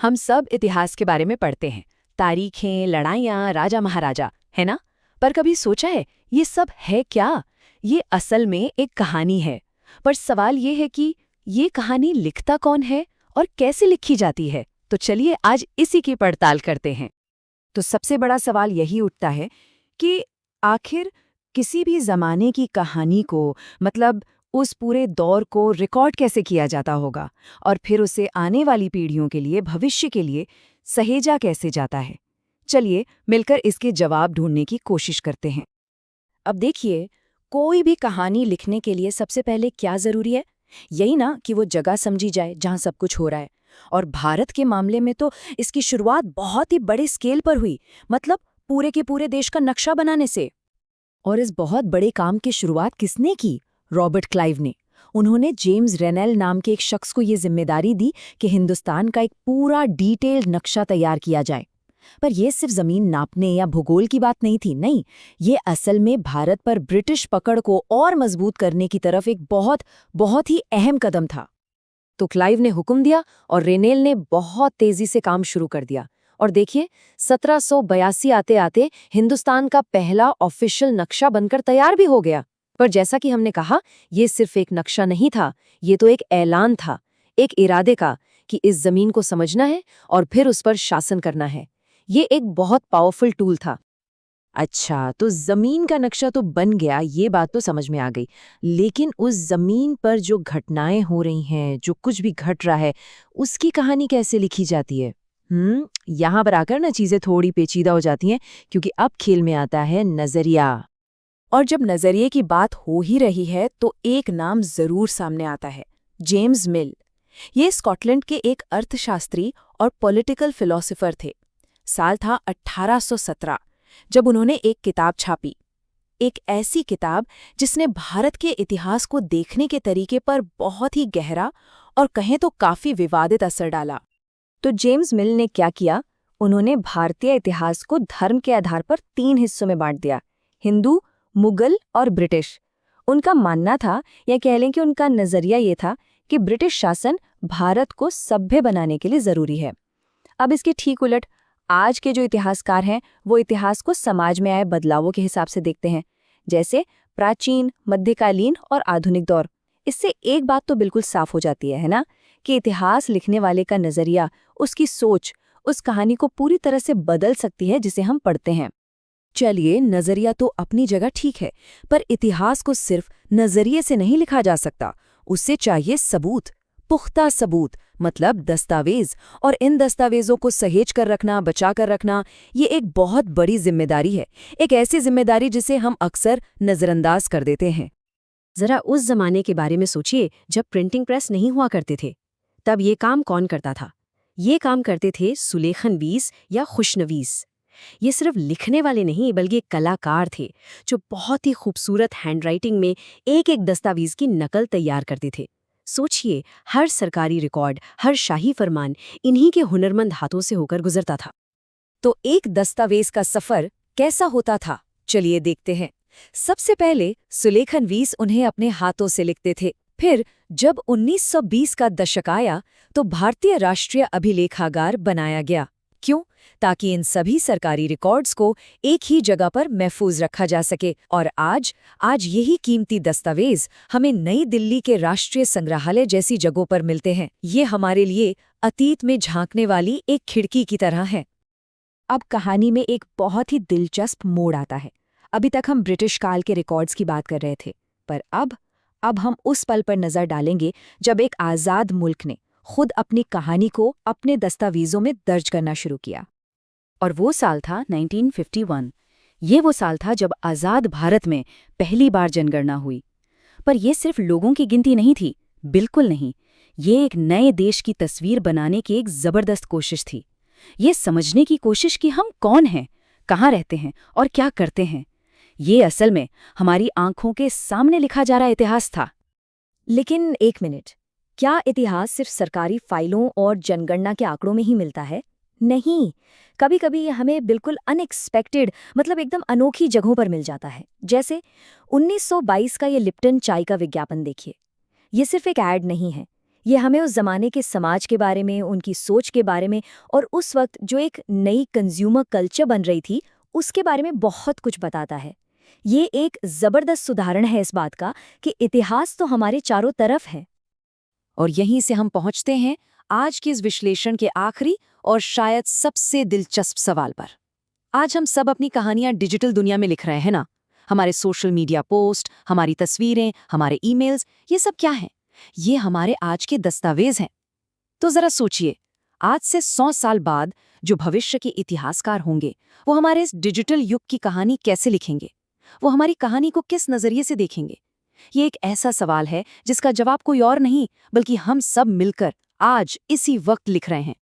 हम सब इतिहास के बारे में पढ़ते हैं, तारीखें, लड़ाइयाँ, राजा महाराजा, है ना? पर कभी सोचा है ये सब है क्या? ये असल में एक कहानी है। पर सवाल ये है कि ये कहानी लिखता कौन है और कैसे लिखी जाती है? तो चलिए आज इसी की पड़ताल करते हैं। तो सबसे बड़ा सवाल यही उठता है कि आखिर किसी भी ज़माने की कहानी को मतलब उस पूरे दौर को रिकॉर्ड कैसे किया जाता होगा और फिर उसे आने वाली पीढ़ियों के लिए भविष्य के लिए सहेजा कैसे जाता है। चलिए मिलकर इसके जवाब ढूंढने की कोशिश करते हैं। अब देखिए, कोई भी कहानी लिखने के लिए सबसे पहले क्या ज़रूरी है? यही ना कि वो जगह समझी जाए जहाँ सब कुछ हो रहा है। और भारत के मामले में तो इसकी शुरुआत बहुत ही बड़े स्केल पर हुई, मतलब पूरे के पूरे देश का नक्शा बनाने से। और इस बहुत बड़े काम की शुरुआत किसने की? रॉबर्ट क्लाइव ने। उन्होंने जेम्स रेनेल नाम के एक शख्स को ये जिम्मेदारी दी कि हिंदुस्तान का एक पूरा डिटेल्ड नक्शा तैयार किया जाए। पर यह सिर्फ जमीन नापने या भूगोल की बात नहीं थी, नहीं, ये असल में भारत पर ब्रिटिश पकड़ को और मजबूत करने की तरफ एक बहुत बहुत ही अहम कदम था। तो क्लाइव ने हुक्म दिया और रेनेल ने बहुत तेजी से काम शुरू कर दिया। और देखिए, 1782 आते आते हिंदुस्तान का पहला ऑफिशियल नक्शा बनकर तैयार भी हो गया। पर जैसा कि हमने कहा, यह सिर्फ एक नक्शा नहीं था, ये तो एक ऐलान था, एक इरादे का कि इस जमीन को समझना है और फिर उस पर शासन करना है। ये एक बहुत पावरफुल टूल था। अच्छा, तो जमीन का नक्शा तो बन गया, ये बात तो समझ में आ गई। लेकिन उस जमीन पर जो घटनाएं हो रही हैं, जो कुछ भी घट रहा है, उसकी कहानी कैसे लिखी जाती है? यहाँ पर आकर ना चीजें थोड़ी पेचीदा हो जाती हैं, क्योंकि अब खेल में आता है नजरिया। और जब नजरिए की बात हो ही रही है, तो एक नाम जरूर सामने आता है, जेम्स मिल। ये स्कॉटलैंड के एक अर्थशास्त्री और पॉलिटिकल फिलोसोफर थे। साल था 1817 जब उन्होंने एक किताब छापी, एक ऐसी किताब जिसने भारत के इतिहास को देखने के तरीके पर बहुत ही गहरा और कहें तो काफी विवादित असर डाला। तो जेम्स मिल ने क्या किया? उन्होंने भारतीय इतिहास को धर्म के आधार पर 3 हिस्सों में बांट दिया, हिंदू, मुगल और ब्रिटिश। उनका मानना था, या कह लें कि उनका नजरिया ये था कि ब्रिटिश शासन भारत को सभ्य बनाने के लिए जरूरी है। अब इसके ठीक उलट आज के जो इतिहासकार हैं, वो इतिहास को समाज में आए बदलावों के हिसाब से देखते हैं, जैसे प्राचीन, मध्यकालीन और आधुनिक दौर। इससे एक बात तो बिल्कुल साफ हो जाती है ना, कि इतिहास लिखने वाले का नजरिया, उसकी सोच, उस कहानी को पूरी तरह से बदल सकती है जिसे हम पढ़ते हैं। चलिए, नजरिया तो अपनी जगह ठीक है, पर इतिहास को सिर्फ नजरिए से नहीं लिखा जा सकता। उससे चाहिए सबूत, पुख्ता सबूत, मतलब दस्तावेज। और इन दस्तावेजों को सहेज कर रखना, बचा कर रखना, ये एक बहुत बड़ी जिम्मेदारी है। एक ऐसी जिम्मेदारी जिसे हम अक्सर नजरअंदाज कर देते हैं। जरा उस जमाने के बारे में सोचिए, जब प्रिंटिंग प्रेस नहीं हुआ करते थे। तब ये काम कौन करता था? ये काम करते थे सुलेखनवीस या खुशनवीस। ये सिर्फ लिखने वाले नहीं, बल्कि एक कलाकार थे जो बहुत ही खूबसूरत हैंडराइटिंग में एक एक दस्तावेज की नकल तैयार करते थे। सोचिए, हर सरकारी रिकॉर्ड, हर शाही फरमान इन्हीं के हुनरमंद हाथों से होकर गुजरता था। तो एक दस्तावेज का सफर कैसा होता था? चलिए देखते हैं। सबसे पहले सुलेखनवीस उन्हें अपने हाथों से लिखते थे। फिर जब 1920 का दशक आया, तो भारतीय राष्ट्रीय अभिलेखागार बनाया गया। क्यों? ताकि इन सभी सरकारी रिकॉर्ड्स को एक ही जगह पर महफूज रखा जा सके। और आज यही कीमती दस्तावेज हमें नई दिल्ली के राष्ट्रीय संग्रहालय जैसी जगहों पर मिलते हैं। ये हमारे लिए अतीत में झांकने वाली एक खिड़की की तरह है। अब कहानी में एक बहुत ही दिलचस्प मोड़ आता है। अभी तक हम ब्रिटिश काल के रिकॉर्ड्स की बात कर रहे थे, पर अब हम उस पल पर नजर डालेंगे जब एक आज़ाद मुल्क ने खुद अपनी कहानी को अपने दस्तावेजों में दर्ज करना शुरू किया। और वो साल था 1951। ये वो साल था जब आज़ाद भारत में पहली बार जनगणना हुई। पर यह सिर्फ लोगों की गिनती नहीं थी, बिल्कुल नहीं। ये एक नए देश की तस्वीर बनाने की एक जबरदस्त कोशिश थी। ये समझने की कोशिश कि हम कौन हैं, कहाँ रहते हैं और क्या करते हैं। ये असल में हमारी आंखों के सामने लिखा जा रहा इतिहास था। लेकिन एक मिनट, क्या इतिहास सिर्फ सरकारी फाइलों और जनगणना के आंकड़ों में ही मिलता है? नहीं, कभी कभी हमें बिल्कुल अनएक्सपेक्टेड, मतलब एकदम अनोखी जगहों पर मिल जाता है। जैसे 1922 का ये लिप्टन चाय का विज्ञापन देखिए। ये सिर्फ एक ऐड नहीं है, ये हमें उस जमाने के समाज के बारे में, उनकी सोच के बारे में और उस वक्त जो एक नई कंज्यूमर कल्चर बन रही थी, उसके बारे में बहुत कुछ बताता है। ये एक जबरदस्त उदाहरण है इस बात का कि इतिहास तो हमारे चारों तरफ है। और यहीं से हम पहुंचते हैं आज के इस विश्लेषण के आखिरी और शायद सबसे दिलचस्प सवाल पर। आज हम सब अपनी कहानियां डिजिटल दुनिया में लिख रहे हैं ना। हमारे सोशल मीडिया पोस्ट, हमारी तस्वीरें, हमारे ईमेल्स, ये सब क्या है? ये हमारे आज के दस्तावेज हैं। तो जरा सोचिए, आज से 100 साल बाद जो भविष्य के इतिहासकार होंगे, वो हमारे इस डिजिटल युग की कहानी कैसे लिखेंगे? वो हमारी कहानी को किस नजरिए से देखेंगे? ये एक ऐसा सवाल है जिसका जवाब कोई और नहीं बल्कि हम सब मिलकर आज इसी वक्त लिख रहे हैं।